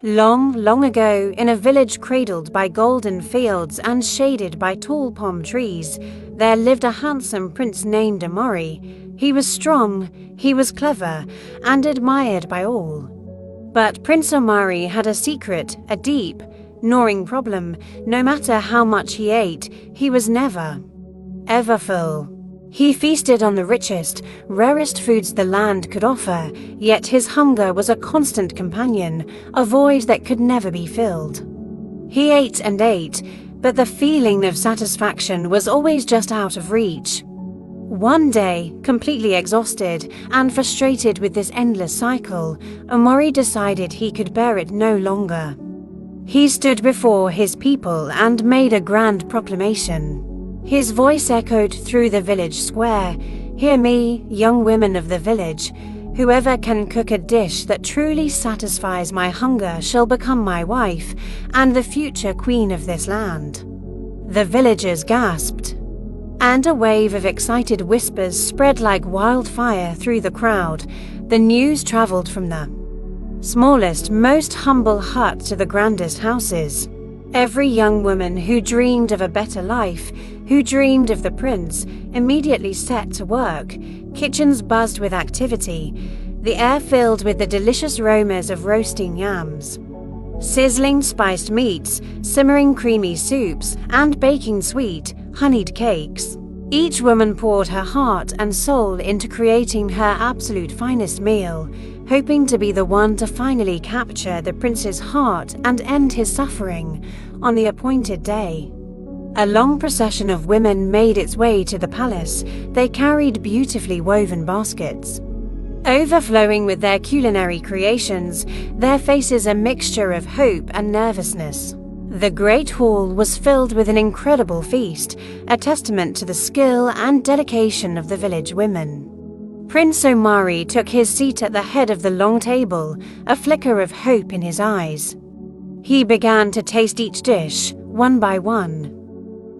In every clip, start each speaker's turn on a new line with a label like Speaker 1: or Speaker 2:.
Speaker 1: Long, long ago, in a village cradled by golden fields and shaded by tall palm trees, there lived a handsome prince named Omari. He was strong, he was clever, and admired by all. But Prince Omari had a secret, a deep, gnawing problem. No matter how much he ate, he was never, ever full. He feasted on the richest, rarest foods the land could offer, yet his hunger was a constant companion, a void that could never be filled. He ate and ate, but the feeling of satisfaction was always just out of reach. One day, completely exhausted and frustrated with this endless cycle, Omari decided he could bear it no longer. He stood before his people and made a grand proclamation. His voice echoed through the village square. "Hear me, young women of the village. Whoever can cook a dish that truly satisfies my hunger shall become my wife and the future queen of this land." The villagers gasped, and a wave of excited whispers spread like wildfire through the crowd. The news traveled from the smallest, most humble hut to the grandest houses. Every young woman who dreamed of a better life, who dreamed of the prince, immediately set to work. Kitchens buzzed with activity, the air filled with the delicious aromas of roasting yams, sizzling spiced meats, simmering creamy soups, and baking sweet, honeyed cakes. Each woman poured her heart and soul into creating her absolute finest meal, hoping to be the one to finally capture the prince's heart and end his suffering on the appointed day. A long procession of women made its way to the palace. They carried beautifully woven baskets, overflowing with their culinary creations, their faces a mixture of hope and nervousness. The great hall was filled with an incredible feast, a testament to the skill and dedication of the village women. Prince Omari took his seat at the head of the long table, a flicker of hope in his eyes. He began to taste each dish, one by one.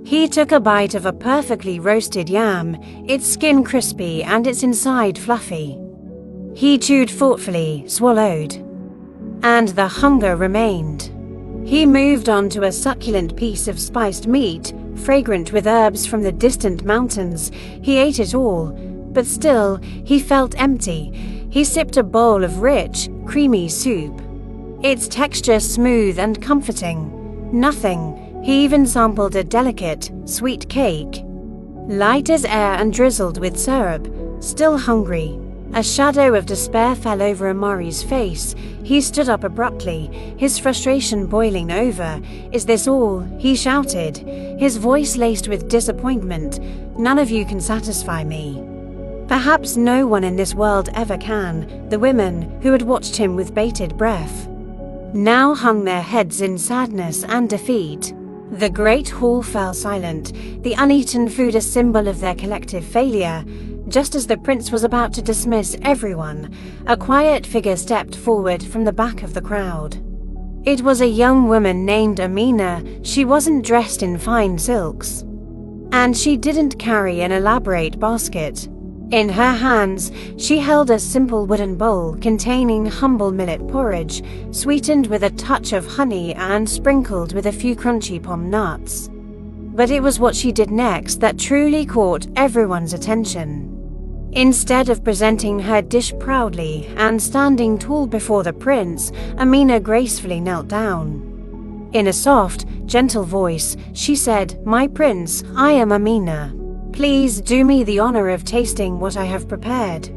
Speaker 1: He took a bite of a perfectly roasted yam, its skin crispy and its inside fluffy. He chewed thoughtfully, swallowed, and the hunger remained. He moved on to a succulent piece of spiced meat, fragrant with herbs from the distant mountains. He ate it all, but still, he felt empty. He sipped a bowl of rich, creamy soup, its texture smooth and comforting. Nothing. He even sampled a delicate, sweet cake, light as air and drizzled with syrup. Still hungry. A shadow of despair fell over Omari's face. He stood up abruptly, his frustration boiling over. "Is this all?" he shouted, his voice laced with disappointment. "None of you can satisfy me. Perhaps no one in this world ever can." The women, who had watched him with bated breath, now hung their heads in sadness and defeat. The great hall fell silent, the uneaten food a symbol of their collective failure. Just as the prince was about to dismiss everyone, a quiet figure stepped forward from the back of the crowd. It was a young woman named Amina. She wasn't dressed in fine silks, and she didn't carry an elaborate basket. In her hands, she held a simple wooden bowl containing humble millet porridge, sweetened with a touch of honey and sprinkled with a few crunchy palm nuts. But it was what she did next that truly caught everyone's attention. Instead of presenting her dish proudly and standing tall before the prince, Amina gracefully knelt down. In a soft, gentle voice, she said, "My prince, I am Amina. Please do me the honor of tasting what I have prepared.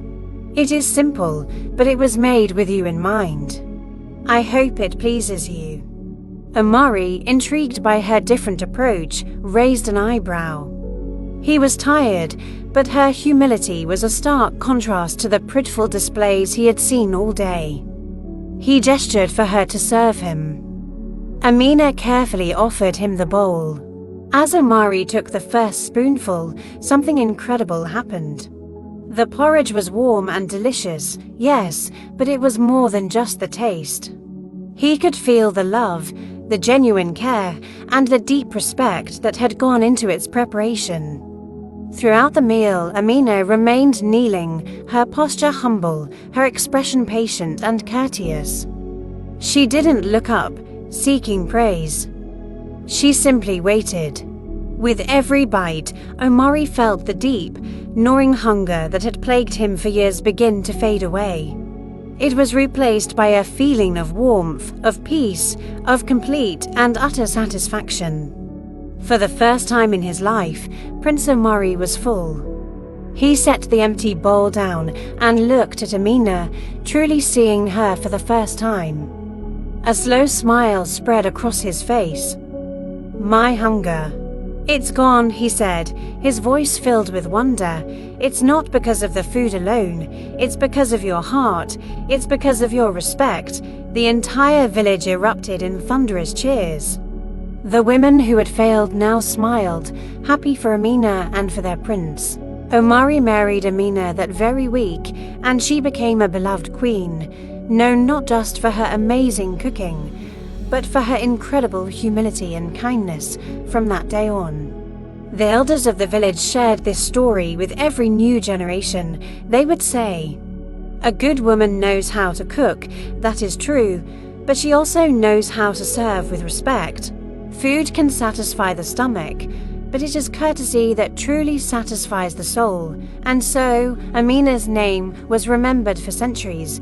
Speaker 1: It is simple, but it was made with you in mind. I hope it pleases you." Omari, intrigued by her different approach, raised an eyebrow. He was tired, but her humility was a stark contrast to the prideful displays he had seen all day. He gestured for her to serve him. Amina carefully offered him the bowl. As Omari took the first spoonful, something incredible happened. The porridge was warm and delicious, yes, but it was more than just the taste. He could feel the love, the genuine care, and the deep respect that had gone into its preparation. Throughout the meal, Amina remained kneeling, her posture humble, her expression patient and courteous. She didn't look up, seeking praise. She simply waited. With every bite, Omari felt the deep, gnawing hunger that had plagued him for years begin to fade away. It was replaced by a feeling of warmth, of peace, of complete and utter satisfaction. For the first time in his life, Prince Omari was full. He set the empty bowl down and looked at Amina, truly seeing her for the first time. A slow smile spread across his face. "My hunger. It's gone," he said, his voice filled with wonder. "It's not because of the food alone. It's because of your heart. It's because of your respect." The entire village erupted in thunderous cheers. The women who had failed now smiled, happy for Amina and for their prince. Omari married Amina that very week, and she became a beloved queen, known not just for her amazing cooking, but for her incredible humility and kindness from that day on. The elders of the village shared this story with every new generation. They would say, "A good woman knows how to cook, that is true, but she also knows how to serve with respect. Food can satisfy the stomach, but it is courtesy that truly satisfies the soul." And so, Amina's name was remembered for centuries,